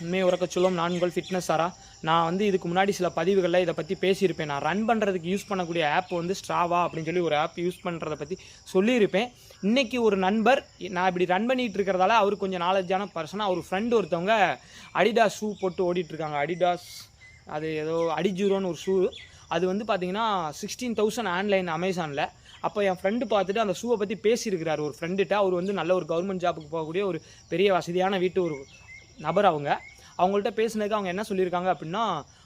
உண்மையை உறக்க சொல்லும் நான் உங்கள் ஃபிட்னஸ் சாரா. நான் வந்து இதுக்கு முன்னாடி சில பதிவுகளில் இதை பற்றி பேசியிருப்பேன். நான் ரன் பண்ணுறதுக்கு யூஸ் பண்ணக்கூடிய ஆப் வந்து ஸ்ட்ராவா அப்படின்னு சொல்லி ஒரு ஆப் யூஸ் பண்ணுறதை பற்றி சொல்லியிருப்பேன். இன்றைக்கி ஒரு நண்பர், நான் இப்படி ரன் பண்ணிகிட்டு இருக்கிறதால அவர் கொஞ்சம் நாலேஜான பர்சனாக, அவர் ஃப்ரெண்டு ஒருத்தவங்க அடிடாஸ் ஷூ போட்டு ஓடிட்டுருக்காங்க. அடிடாஸ், அது ஏதோ அடிஜூரோன்னு ஒரு ஷூ. அது வந்து பார்த்திங்கன்னா 16,000 ஆன்லைன் அமேசானில். அப்போ என் ஃப்ரெண்டு பார்த்துட்டு அந்த ஷூவை பற்றி பேசியிருக்கிறார் ஒரு ஃப்ரெண்டுகிட்ட. அவர் வந்து நல்ல ஒரு கவர்மெண்ட் ஜாபுக்கு போகக்கூடிய ஒரு பெரிய வசதியான வீட்டு ஒரு நபர். அவங்கள்ட்ட பேசினதுக்கு அவங்க என்ன சொல்லியிருக்காங்க அப்படின்னா,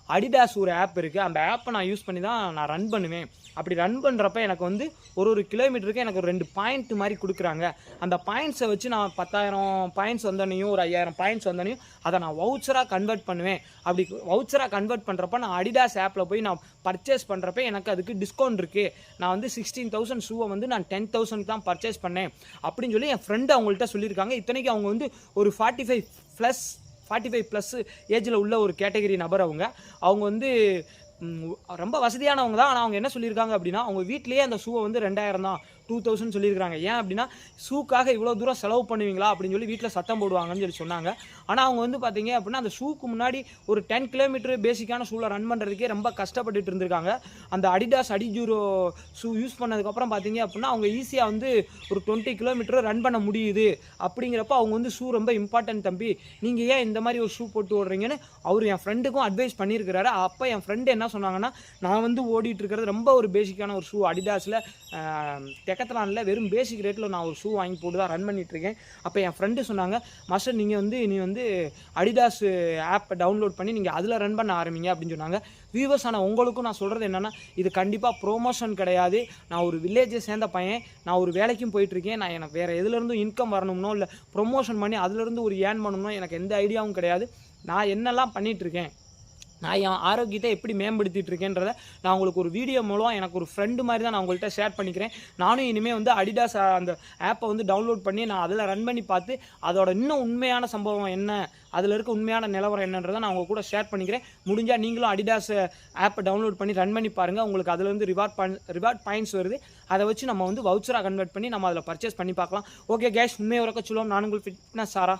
அடிடாஸ் ஒரு ஆப் இருக்குது, அந்த ஆப்பை நான் யூஸ் பண்ணி தான் நான் ரன் பண்ணுவேன். அப்படி ரன் பண்ணுறப்ப எனக்கு வந்து ஒரு கிலோமீட்டருக்கு எனக்கு ஒரு 2 பாயிண்ட் மாதிரி கொடுக்குறாங்க. அந்த பாயிண்ட்ஸை வச்சு நான் 10,000 பாயிண்ட்ஸ் வந்தோடனையும் ஒரு 5,000 பாயிண்ட்ஸ் வந்தோடனையும் அதை நான் வவுச்சராக கன்வெர்ட் பண்ணுவேன். அப்படி வவுச்சராக கன்வெர்ட் பண்ணுறப்ப நான் அடிடாஸ் ஆப்பில் போய் நான் பர்ச்சேஸ் பண்ணுறப்ப எனக்கு அதுக்கு டிஸ்கவுண்ட் இருக்குது. நான் வந்து 16,000 ஷூவை வந்து நான் 10,000 தான் பர்ச்சேஸ் பண்ணேன் அப்படின்னு சொல்லி என் ஃப்ரெண்டு அவங்கள்ட்ட சொல்லியிருக்காங்க. இத்தனைக்கு அவங்க வந்து ஒரு 45+ ஏஜில் உள்ள ஒரு கேட்டகரி நபர். அவங்க வந்து ரொம்ப வசதியானவங்க தான். ஆனால் அவங்க என்ன சொல்லியிருக்காங்க அப்படின்னா, அவங்க வீட்டிலேயே அந்த ஷூவை வந்து 2,000 தான், 2,000 சொல்லியிருக்காங்க. ஏன் அப்படின்னா, ஷூக்காக இவ்வளோ தூரம் செலவு பண்ணுவீங்களா அப்படின்னு சொல்லி வீட்டில் சத்தம் போடுவாங்கன்னு சொல்லி சொன்னாங்க. ஆனால் அவங்க வந்து பார்த்தீங்க அப்படின்னா, அந்த ஷூக்கு முன்னாடி ஒரு 10 கிலோமீட்டர் பேசிக்கான ஷூவில் ரன் பண்ணுறதுக்கே ரொம்ப கஷ்டப்பட்டுட்டு இருந்திருக்காங்க. அந்த அடிடாஸ் அடிஜூரோ ஷூ யூஸ் பண்ணதுக்கப்புறம் பார்த்தீங்க அப்படின்னா, அவங்க ஈஸியாக வந்து ஒரு 20 கிலோமீட்டர் ரன் பண்ண முடியுது. அப்படிங்கிறப்ப அவங்க வந்து ஷூ ரொம்ப இம்பார்ட்டன்ட் தம்பி, நீங்கள் ஏன் இந்த மாதிரி ஒரு ஷூ போட்டு ஓடுறீங்கன்னு அவர் என் ஃப்ரெண்டுக்கும் அட்வைஸ் பண்ணியிருக்கிறாரு. அப்போ என் ஃப்ரெண்டு என்ன சொன்னாங்கன்னா, நான் வந்து ஓடிட்டு இருக்கிறது ரொம்ப ஒரு பேசிக்கான ஒரு ஷூ, அடிடாஸில் டெக்கத்லானில் வெறும் பேசிக் ரேட்டில் நான் ஒரு ஷூ வாங்கி போட்டு தான் ரன் பண்ணிகிட்ருக்கேன். அப்போ என் ஃப்ரெண்டு சொன்னாங்க, மாஸ்டர் நீ வந்து அடிடாஸ் ஆப்பை டவுன்லோட் பண்ணி நீங்கள் அதில் ரன் பண்ண ஆரம்பிங்க அப்படின்னு சொன்னாங்க. வியூவர்ஸ், ஆனால் உங்களுக்கும் நான் சொல்கிறது என்னென்னா, இது கண்டிப்பாக ப்ரோமோஷன் கிடையாது. நான் ஒரு வில்லேஜை சேர்ந்த பையன், நான் ஒரு வேலைக்கும் போயிட்டுருக்கேன். நான் எனக்கு வேறு எதுலேருந்தும் இன்கம் வரணும்னோ இல்லை ப்ரொமோஷன் பண்ணி அதுலேருந்து ஒரு ஏர்ன் பண்ணணும்னோ எனக்கு எந்த ஐடியாவும் கிடையாது. நான் என்னெல்லாம் பண்ணிகிட்ருக்கேன், நான் என் ஆரோக்கியத்தை எப்படி மேம்படுத்திட்டு இருக்கேன்றதை நான் உங்களுக்கு ஒரு வீடியோ மூலம் எனக்கு ஒரு ஃப்ரெண்டு மாதிரி தான் நான் உங்கள்கிட்ட ஷேர் பண்ணிக்கிறேன். நானும் இனிமேல் வந்து அடிடாஸ் அந்த ஆப்பை வந்து டவுன்லோட் பண்ணி நான் அதில் ரன் பண்ணி பார்த்து அதோட இன்னும் உண்மையான சம்பவம் என்ன, அதில் இருக்க உண்மையான நிலவரம் என்னன்றதை நான் உங்கள் கூட ஷேர் பண்ணிக்கிறேன். முடிஞ்சால் நீங்களும் அடிடாஸ் ஆப்பை டவுன்லோட் பண்ணி ரன் பண்ணி பாருங்கள். உங்களுக்கு அதில் வந்து ரிவார்ட் பாயிண்ட்ஸ் வருது. அதை வச்சு நம்ம வந்து வவுச்சராக கன்வெர்ட் பண்ணி நம்ம அதில் பர்ச்சேஸ் பண்ணி பார்க்கலாம். ஓகே கேஷ், உண்மையை உறக்க சொல்லுவோம். நான் உங்கள் ஃபிட்னஸ் சாரா.